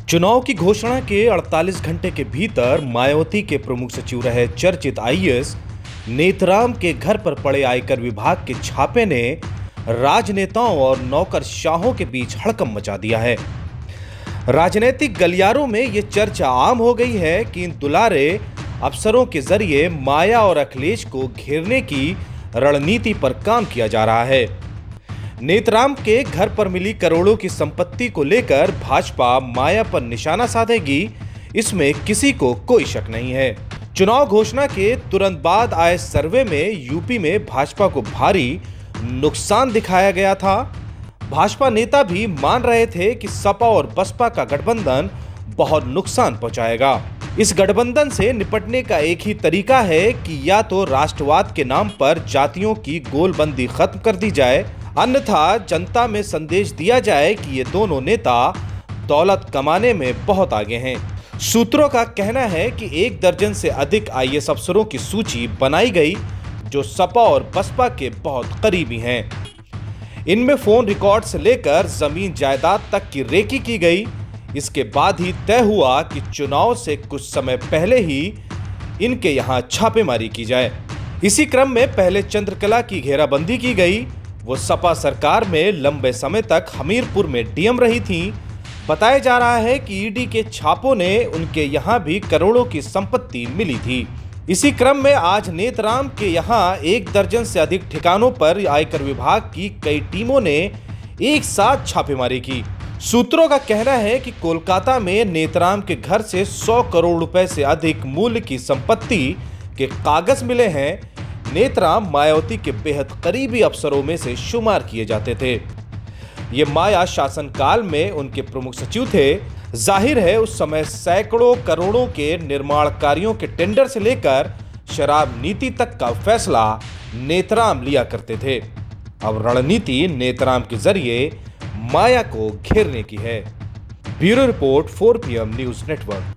चुनाव की घोषणा के 48 घंटे के भीतर मायावती के प्रमुख सचिव रहे चर्चित आईएएस नेतराम के घर पर पड़े आयकर विभाग के छापे ने राजनेताओं और नौकरशाहों के बीच हड़कंप मचा दिया है। राजनीतिक गलियारों में यह चर्चा आम हो गई है कि इन दुलारे अफसरों के जरिए माया और अखिलेश को घेरने की रणनीति पर काम किया जा रहा है। नेतराम के घर पर मिली करोड़ों की संपत्ति को लेकर भाजपा माया पर निशाना साधेगी, इसमें किसी को कोई शक नहीं है। चुनाव घोषणा के तुरंत बाद आए सर्वे में यूपी में भाजपा को भारी नुकसान दिखाया गया था। भाजपा नेता भी मान रहे थे कि सपा और बसपा का गठबंधन बहुत नुकसान पहुंचाएगा। इस गठबंधन से निपटने का एक ही तरीका है कि या तो राष्ट्रवाद के नाम पर जातियों की गोलबंदी खत्म कर दी जाए, अन्यथा जनता में संदेश दिया जाए कि ये दोनों नेता दौलत कमाने में बहुत आगे हैं। सूत्रों का कहना है कि 1 दर्जन से अधिक आईएएस अफसरों की सूची बनाई गई जो सपा और बसपा के बहुत करीबी हैं। इनमें फोन रिकॉर्ड से लेकर जमीन जायदाद तक की रेकी की गई। इसके बाद ही तय हुआ कि चुनाव से कुछ समय पहले ही इनके यहां छापेमारी की जाए। इसी क्रम में पहले चंद्रकला की घेराबंदी की गई। वो सपा सरकार में लंबे समय तक हमीरपुर में डीएम रही थी। बताया जा रहा है कि ईडी के छापों ने उनके यहां भी करोड़ों की संपत्ति मिली थी। इसी क्रम में आज नेतराम के यहां 1 दर्जन से अधिक ठिकानों पर आयकर विभाग की कई टीमों ने एक साथ छापेमारी की। सूत्रों का कहना है कि कोलकाता में नेतराम के घर से 100 करोड़ रुपए से अधिक मूल्य की संपत्ति के कागज मिले हैं। नेतराम मायावती के बेहद करीबी अफसरों में से शुमार किए जाते थे। ये माया शासनकाल में उनके प्रमुख सचिव थे। जाहिर है उस समय सैकड़ों करोड़ों के निर्माण कार्यों के टेंडर से लेकर शराब नीति तक का फैसला नेतराम लिया करते थे। अब रणनीति नेतराम के जरिए माया को घेरने की है। Bureau report 4 PM news network.